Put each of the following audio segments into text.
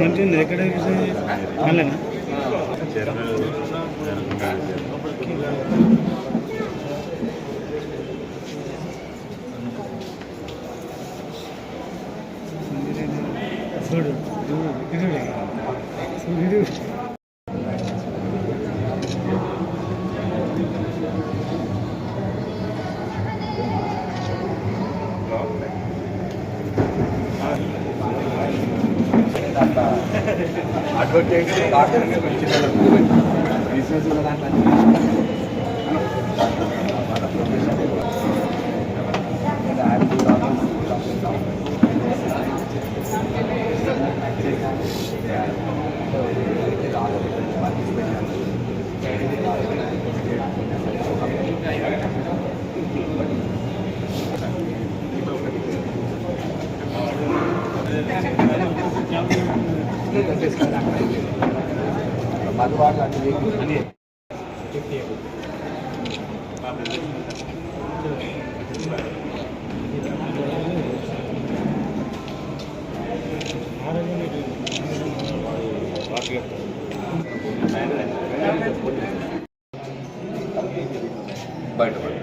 మంచిది ఎక్కడ అలానా చూడు చూడు advocate doctor ని పిలిచినారు బిజినెస్ ఉన్న దాంట్లో మన ప్రొఫెషన్ మధువాళ్ళు అంటే బయటపడి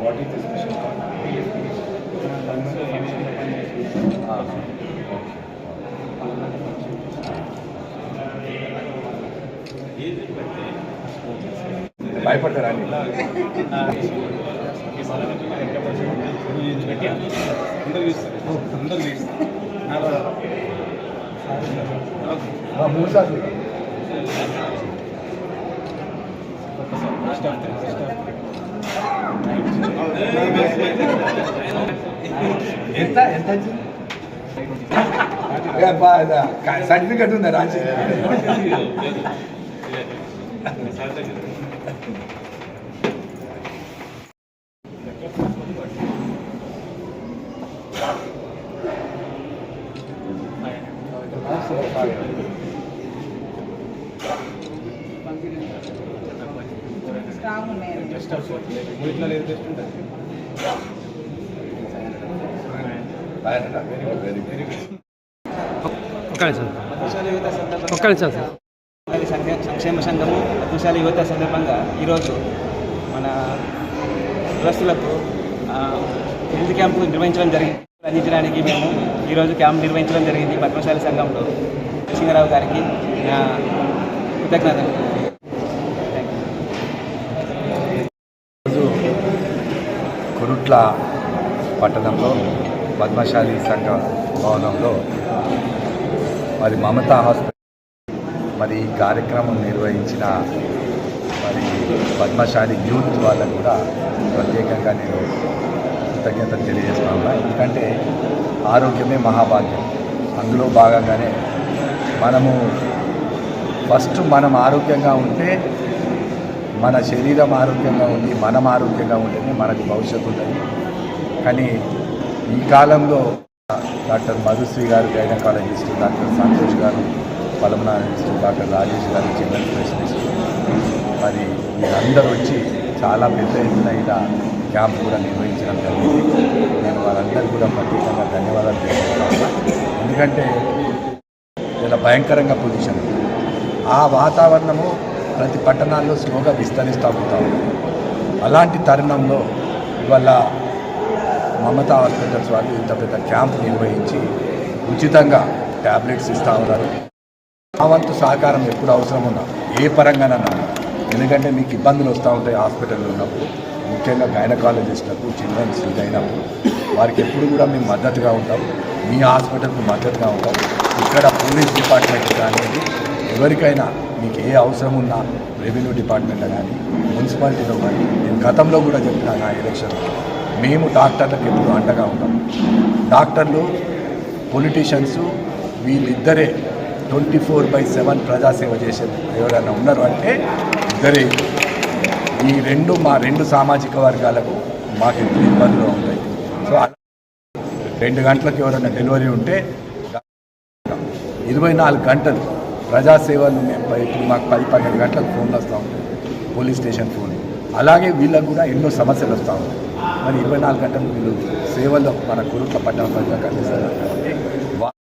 వాట్ ఈస్ దిస్ మిషన్ భయపడతారా మూడు సార్లు ఎంత ఎంత సర్టిఫికెట్ ఉందా రాసి సంక్షేమ సంఘము పద్మశాలి యువత సందర్భంగా ఈరోజు మన గృహస్థులకు హెల్త్ క్యాంపు నిర్వహించడం జరిగింది. అందించడానికి మేము ఈరోజు క్యాంప్ నిర్వహించడం జరిగింది. పద్మశాలి సంఘంలో సింగరావు గారికి కృతజ్ఞతలు. కురుట్ల పట్టణంలో పద్మశాలి సంఘ భవనంలో మరి మమతా హాస్పిటల్ మరి ఈ కార్యక్రమం నిర్వహించిన మరి పద్మశాలి యూత్ వాళ్ళకు కూడా ప్రత్యేకంగా నేను కృతజ్ఞతలు తెలియజేస్తున్నా. ఎందుకంటే ఆరోగ్యమే మహాభాగ్యం. అందులో భాగంగానే మనము ఫస్ట్ మనం ఆరోగ్యంగా ఉంటే మన శరీరం ఆరోగ్యంగా ఉండి మనం ఆరోగ్యంగా ఉంటేనే మనకు భవిష్యత్తు ఉంటుంది. కానీ ఈ కాలంలో డాక్టర్ మధుశ్రీ గారు గైనకాలజిస్ట్, డాక్టర్ సంతోష్ గారు పల్మనాలజిస్ట్, డాక్టర్ రాజేష్ గారు చిల్డ్రన్ స్పెషలిస్ట్, మరి మీరందరూ వచ్చి చాలా పెద్ద ఎత్తున ఇలా క్యాంప్ కూడా నిర్వహించడం జరిగింది. నేను వారందరికీ కూడా ప్రత్యేకంగా ధన్యవాదాలు తెలుపుతున్నాను. ఎందుకంటే ఇలా భయంకరంగా పొజిషన్ ఉంది. ఆ వాతావరణము ప్రతి పట్టణాల్లో స్లోగా విస్తరిస్తూ పోతా ఉంది. అలాంటి తరుణంలో ఇవాళ మమతా హాస్పిటల్స్ వాళ్ళు ఇంత పెద్ద క్యాంప్ నిర్వహించి ఉచితంగా ట్యాబ్లెట్స్ ఇస్తూ ఉన్నారు. ఆ వంతు సహకారం ఎప్పుడు అవసరం ఉన్నా ఏ పరంగానన్నా, ఎందుకంటే మీకు ఇబ్బందులు వస్తూ ఉంటాయి హాస్పిటల్లో ఉన్నప్పుడు, ముఖ్యంగా గైనకాలజిస్టులకు చిల్డ్రన్స్ అయినప్పుడు వారికి ఎప్పుడు కూడా మేము మద్దతుగా ఉంటాం. మీ హాస్పిటల్కు మద్దతుగా ఉంటాం. ఇక్కడ పోలీస్ డిపార్ట్మెంట్ కానివ్వండి, ఎవరికైనా మీకు ఏ అవసరం ఉన్నా రెవెన్యూ డిపార్ట్మెంట్లో కానీ మున్సిపాలిటీలో కానీ, నేను గతంలో కూడా చెప్పిన నా ఎలక్షన్లో మేము డాక్టర్లకు ఎప్పుడు అండగా ఉంటాం. డాక్టర్లు పొలిటీషియన్స్ వీళ్ళిద్దరే 24/7 ప్రజాసేవ చేసే ఎవరైనా ఉన్నారు అంటే ఇద్దరే. మా రెండు సామాజిక వర్గాలకు మాకు ఎప్పుడు ఇబ్బందులు ఉంటాయి. సో 2 గంటలకు ఎవరైనా డెలివరీ ఉంటే 24 గంటలు ప్రజాసేవలు మేము ఇప్పుడు మాకు 10-12 గంటలకు ఫోన్లు వస్తూ ఉంటాయి, పోలీస్ స్టేషన్ ఫోన్. అలాగే వీళ్ళకు కూడా ఎన్నో సమస్యలు వస్తూ ఉంటాయి. మరి 24 గంటలు వీళ్ళు సేవల్లో మన కురుట్ల పట్టణ ప్రజలకు అందిస్తారు కాబట్టి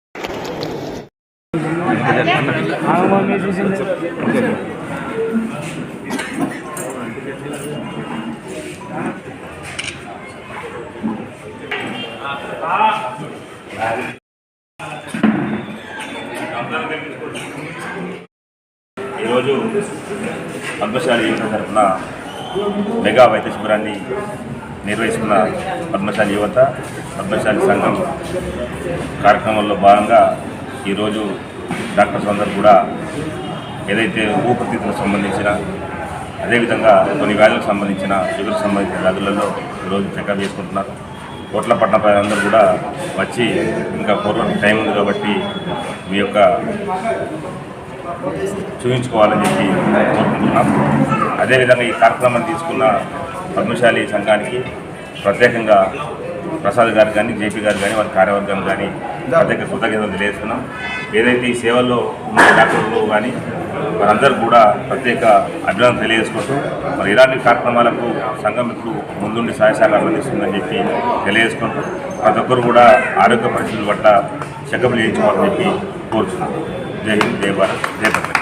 ఈరోజు పద్మశాలి యువత తరఫున మెగా వైద్య శిబిరాన్ని నిర్వహిస్తున్న పద్మశాలి యువత పద్మశాలి సంఘం కార్యక్రమంలో భాగంగా ఈరోజు డాక్టర్స్ అందరూ కూడా ఏదైతే ఊపిరితిత్తులకు సంబంధించిన, అదేవిధంగా కొన్ని వ్యాధులకు సంబంధించిన, షుగర్కి సంబంధించిన వ్యాధులలో ఈరోజు చెకప్ చేసుకుంటున్నారు. కోట్లపట్నం ప్రజలందరూ కూడా వచ్చి ఇంకా పూర్వం టైం ఉంది కాబట్టి మీ యొక్క చూపించుకోవాలని చెప్పి కోరుకుంటున్నాం. అదేవిధంగా ఈ కార్యక్రమాన్ని తీసుకున్న పద్మశాలి సంఘానికి ప్రత్యేకంగా ప్రసాద్ గారు కానీ, జేపీ గారు కానీ, వారి కార్యవర్గం కానీ ప్రత్యేక కృతజ్ఞతలు తెలియజేస్తున్నాం. ఏదైతే ఈ సేవల్లో ఉన్న డాక్టర్లు కానీ వారందరూ కూడా ప్రత్యేక అభినందన తెలియజేసుకుంటూ మరి ఇలాంటి కార్యక్రమాలకు సంఘం ఇప్పుడు ముందుండి సహాయ సహకారాలు అందిస్తుందని చెప్పి తెలియజేసుకుంటూ ప్రతి ఒక్కరు కూడా ఆరోగ్య పరిస్థితుల పట్ల చెకప్లు చేయించుకోవాలని చెప్పి కోరుతున్నాం. జై హింద్, జై భారత్, జై పద్మ.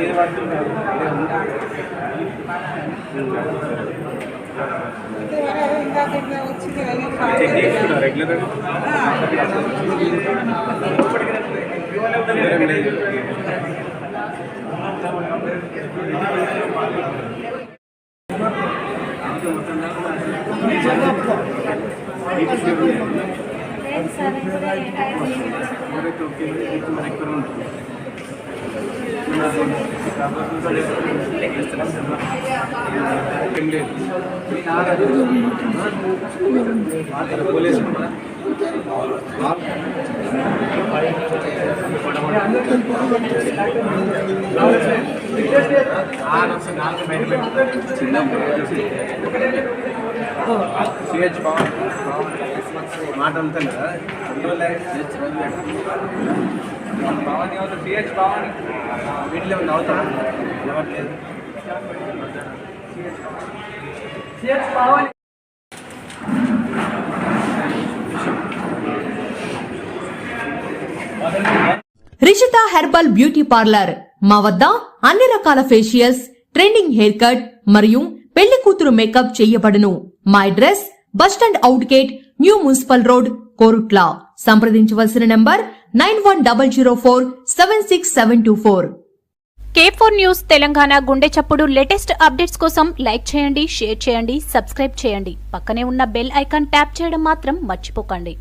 ఏది పడుతున్నారు చెక్ చేసుకుంటారు రెగ్యులర్ సిహెచ్ మాట అంటాను కదా భవాని అవుతా సిహెచ్ భవాని వీటిలో అవుతాడు C H Bhavani Rishita herbal beauty parlour మా వద్ద అన్ని రకాల ఫేషియల్స్, ట్రెండింగ్ హెయిర్ కట్ మరియు పెళ్లి కూతురు మేకప్ చేయబడును. మా address bus stand out gate, new municipal road, Korutla. సంప్రదించవలసిన నంబర్ 9100476724. K4 న్యూస్ తెలంగాణ గుండె చప్పుడు లేటెస్ట్ అప్డేట్స్ కోసం లైక్ చేయండి, షేర్ చేయండి, సబ్స్క్రైబ్ చేయండి. పక్కనే ఉన్న బెల్ ఐకాన్ ట్యాప్ చేయడం మాత్రం మర్చిపోకండి.